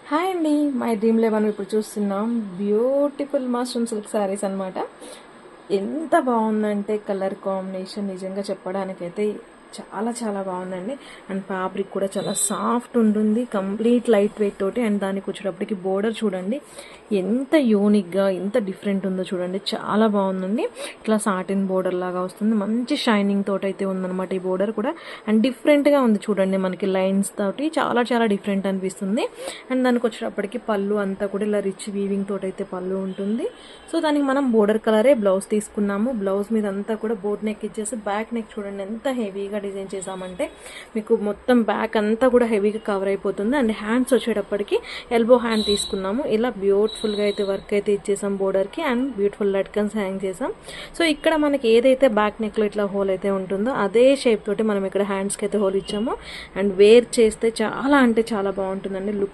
Hi అండి, my dream eleven ఇప్పుడు చూస్తున్నాం. బ్యూటిఫుల్ మష్రూమ్ సిల్క్ శారీస్ అనమాట. ఎంత బాగుందంటే కలర్ కాంబినేషన్ నిజంగా చెప్పడానికైతే చాలా చాలా బాగుందండి. అండ్ ఫ్యాబ్రిక్ కూడా చాలా సాఫ్ట్ ఉంటుంది, కంప్లీట్ లైట్ వెయిట్ తోటి. అండ్ దానికి వచ్చేటప్పటికి బోర్డర్ చూడండి ఎంత యూనిక్గా ఎంత డిఫరెంట్ ఉందో చూడండి, చాలా బాగుందండి. ఇట్లా సాటిన్ బోర్డర్ లాగా వస్తుంది, మంచి షైనింగ్ తోటి అయితే ఉందన్నమాట ఈ బోర్డర్ కూడా. అండ్ డిఫరెంట్గా ఉంది చూడండి, మనకి లైన్స్ తోటి చాలా చాలా డిఫరెంట్ అనిపిస్తుంది. అండ్ దానికి వచ్చేటప్పటికి పళ్ళు అంతా కూడా ఇలా రిచ్ వీవింగ్ తోటి అయితే పళ్ళు ఉంటుంది. సో దానికి మనం బోర్డర్ కలరే బ్లౌజ్ తీసుకున్నాము. బ్లౌజ్ మీద అంతా కూడా బోర్డ్ నెక్ ఇచ్చేసి బ్యాక్ నెక్ చూడండి ఎంత హెవీగా డిజైన్ చేసామంటే మీకు మొత్తం బ్యాక్ అంతా కూడా హెవీగా కవర్ అయిపోతుంది. అండ్ హ్యాండ్స్ వచ్చేటప్పటికి ఎల్బో హ్యాండ్ తీసుకున్నాము. ఇలా బ్యూటిఫుల్గా అయితే వర్క్ అయితే ఇచ్చేసాం బోర్డర్కి. అండ్ బ్యూటిఫుల్ లట్కన్స్ హ్యాంగ్ చేసాం. సో ఇక్కడ మనకి ఏదైతే బ్యాక్ నెక్లో ఇట్లా హోల్ అయితే ఉంటుందో అదే షేప్ తోటి మనం ఇక్కడ హ్యాండ్స్కి అయితే హోల్ ఇచ్చాము. అండ్ వేర్ చేస్తే చాలా అంటే చాలా బాగుంటుందండి లుక్.